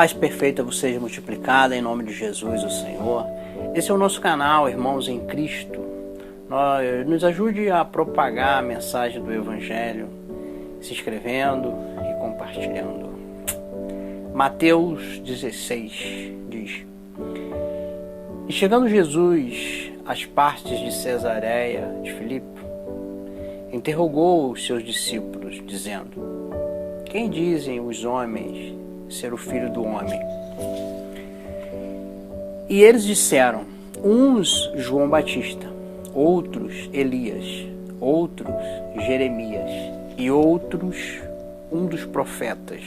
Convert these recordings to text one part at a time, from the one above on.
Paz perfeita vos seja multiplicada em nome de Jesus, o Senhor. Esse é o nosso canal, Irmãos em Cristo. Nos ajude a propagar a mensagem do Evangelho, se inscrevendo e compartilhando. Mateus 16 diz: E chegando Jesus às partes de Cesareia de Filipe, interrogou os seus discípulos, dizendo: Quem dizem os homens ser o Filho do Homem? E eles disseram: uns João Batista, outros Elias, outros Jeremias e outros um dos profetas.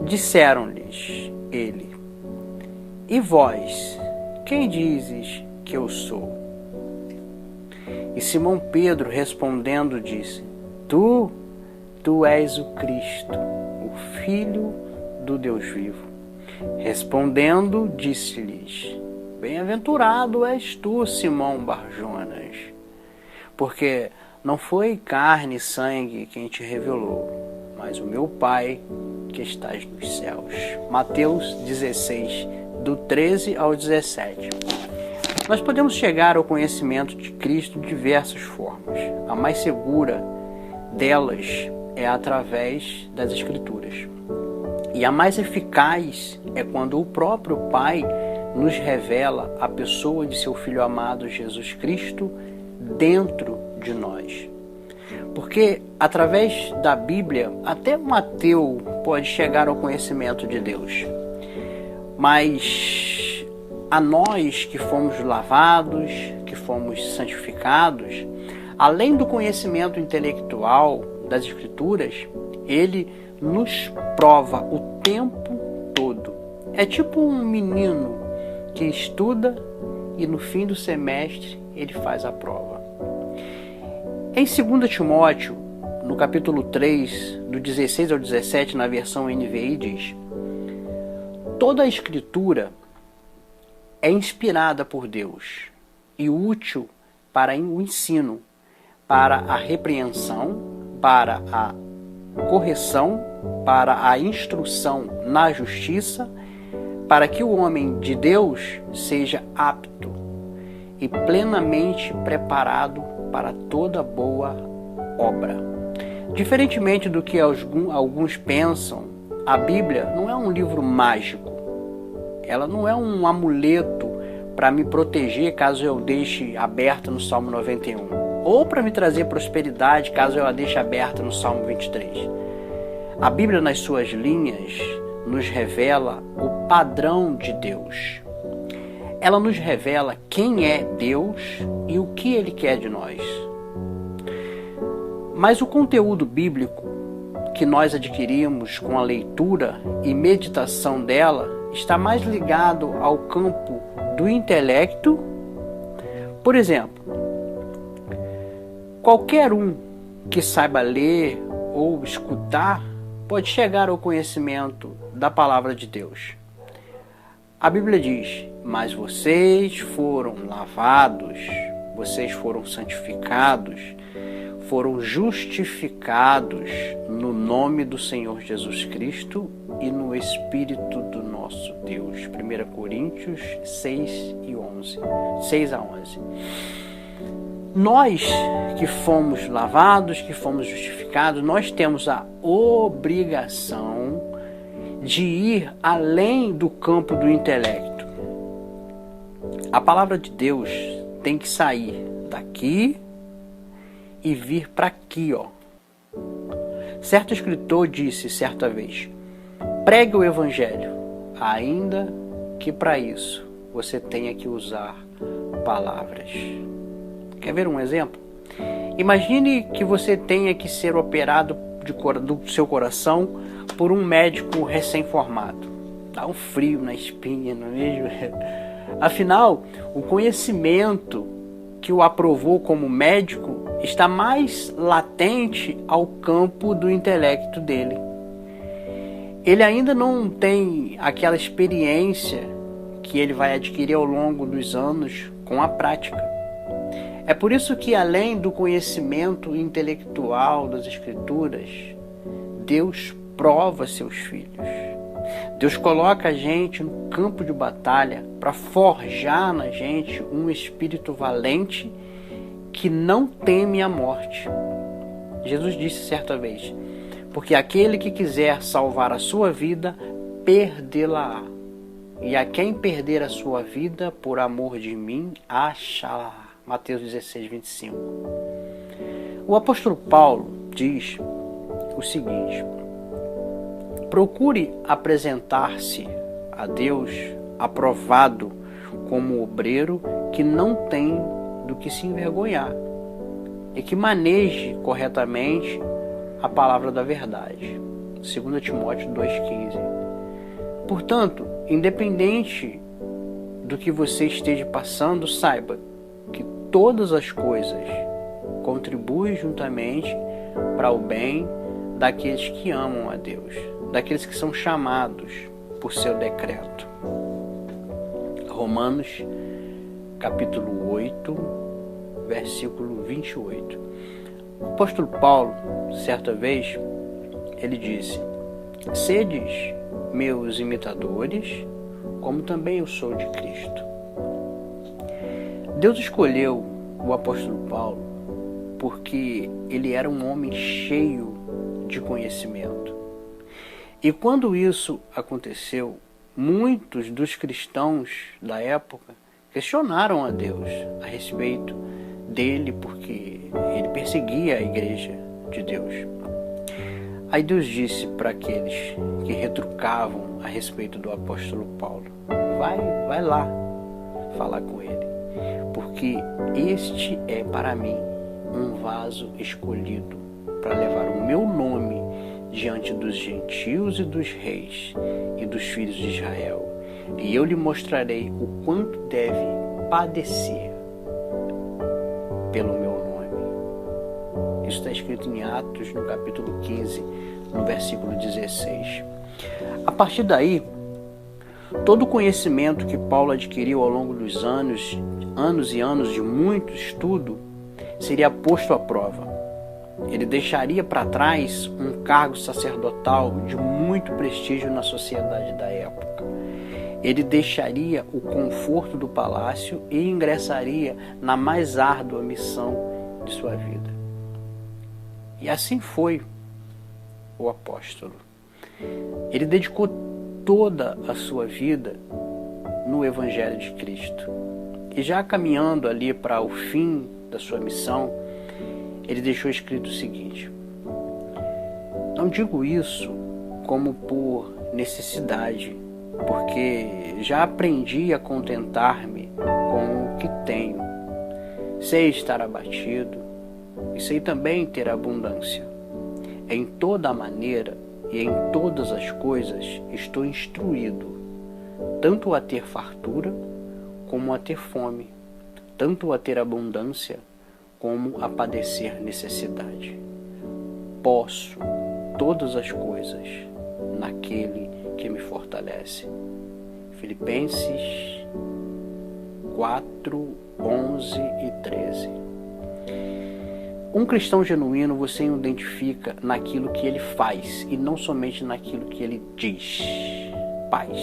Disseram-lhes ele: E vós, quem dizes que eu sou? E Simão Pedro respondendo disse: Tu és o Cristo, o Filho do Deus vivo. Respondendo, disse-lhes: Bem-aventurado és tu, Simão Barjonas, porque não foi carne e sangue quem te revelou, mas o meu Pai que estás nos céus. Mateus 16, do 13 ao 17. Nós podemos chegar ao conhecimento de Cristo de diversas formas. A mais segura delas é através das Escrituras. E a mais eficaz é quando o próprio Pai nos revela a pessoa de seu Filho amado Jesus Cristo dentro de nós. Porque através da Bíblia, até um ateu pode chegar ao conhecimento de Deus. Mas a nós que fomos lavados, que fomos santificados, além do conhecimento intelectual das Escrituras, ele nos prova o tempo todo. É tipo um menino que estuda e no fim do semestre ele faz a prova. Em 2 Timóteo, no capítulo 3, do 16 ao 17, na versão NVI, diz: Toda a Escritura é inspirada por Deus e útil para o ensino, para a repreensão, para a correção, para a instrução na justiça, para que o homem de Deus seja apto e plenamente preparado para toda boa obra. Diferentemente do que alguns pensam, a Bíblia não é um livro mágico. Ela não é um amuleto para me proteger caso eu deixe aberta no Salmo 91. Ou para me trazer prosperidade caso eu a deixe aberta no Salmo 23. A Bíblia, nas suas linhas, nos revela o padrão de Deus. Ela nos revela quem é Deus e o que Ele quer de nós. Mas o conteúdo bíblico que nós adquirimos com a leitura e meditação dela está mais ligado ao campo do intelecto. Por exemplo, qualquer um que saiba ler ou escutar pode chegar ao conhecimento da palavra de Deus. A Bíblia diz: mas vocês foram lavados, vocês foram santificados, foram justificados no nome do Senhor Jesus Cristo e no Espírito do nosso Deus. 1 Coríntios 6 a 11. Nós que fomos lavados, que fomos justificados, nós temos a obrigação de ir além do campo do intelecto. A palavra de Deus tem que sair daqui e vir para aqui, ó. Certo escritor disse certa vez: pregue o Evangelho, ainda que para isso você tenha que usar palavras. Quer ver um exemplo? Imagine que você tenha que ser operado do seu coração por um médico recém-formado. Dá um frio na espinha, não é mesmo? Afinal, o conhecimento que o aprovou como médico está mais latente ao campo do intelecto dele. Ele ainda não tem aquela experiência que ele vai adquirir ao longo dos anos com a prática. É por isso que, além do conhecimento intelectual das Escrituras, Deus prova seus filhos. Deus coloca a gente no campo de batalha para forjar na gente um espírito valente que não teme a morte. Jesus disse certa vez: porque aquele que quiser salvar a sua vida, perdê-la-á. E a quem perder a sua vida por amor de mim, achá-la. Mateus 16, 25. O apóstolo Paulo diz o seguinte: procure apresentar-se a Deus aprovado como obreiro que não tem do que se envergonhar e que maneje corretamente a palavra da verdade. 2 Timóteo 2,15. Portanto, independente do que você esteja passando, saiba que todas as coisas contribuem juntamente para o bem daqueles que amam a Deus, daqueles que são chamados por seu decreto. Romanos, capítulo 8, versículo 28. O apóstolo Paulo, certa vez, ele disse: sedes meus imitadores, como também eu sou de Cristo. Deus escolheu o apóstolo Paulo porque ele era um homem cheio de conhecimento. E quando isso aconteceu, muitos dos cristãos da época questionaram a Deus a respeito dele, porque ele perseguia a igreja de Deus. Aí Deus disse para aqueles que retrucavam a respeito do apóstolo Paulo: vai lá falar com ele, porque este é para mim um vaso escolhido para levar o meu nome diante dos gentios e dos reis e dos filhos de Israel, e eu lhe mostrarei o quanto deve padecer pelo meu nome. Isso está escrito em Atos, no capítulo 15, no versículo 16. A partir daí, todo o conhecimento que Paulo adquiriu ao longo dos anos e anos de muito estudo, seria posto à prova. Ele deixaria para trás um cargo sacerdotal de muito prestígio na sociedade da época. Ele deixaria o conforto do palácio e ingressaria na mais árdua missão de sua vida. E assim foi o apóstolo. Ele dedicou toda a sua vida no Evangelho de Cristo. E já caminhando ali para o fim da sua missão, ele deixou escrito o seguinte: não digo isso como por necessidade, porque já aprendi a contentar-me com o que tenho. Sei estar abatido e sei também ter abundância. Em toda a maneira e em todas as coisas estou instruído, tanto a ter fartura como a ter fome, tanto a ter abundância como a padecer necessidade. Posso todas as coisas naquele que me fortalece. Filipenses 4, 11 e 13. Um cristão genuíno você identifica naquilo que ele faz e não somente naquilo que ele diz. Paz.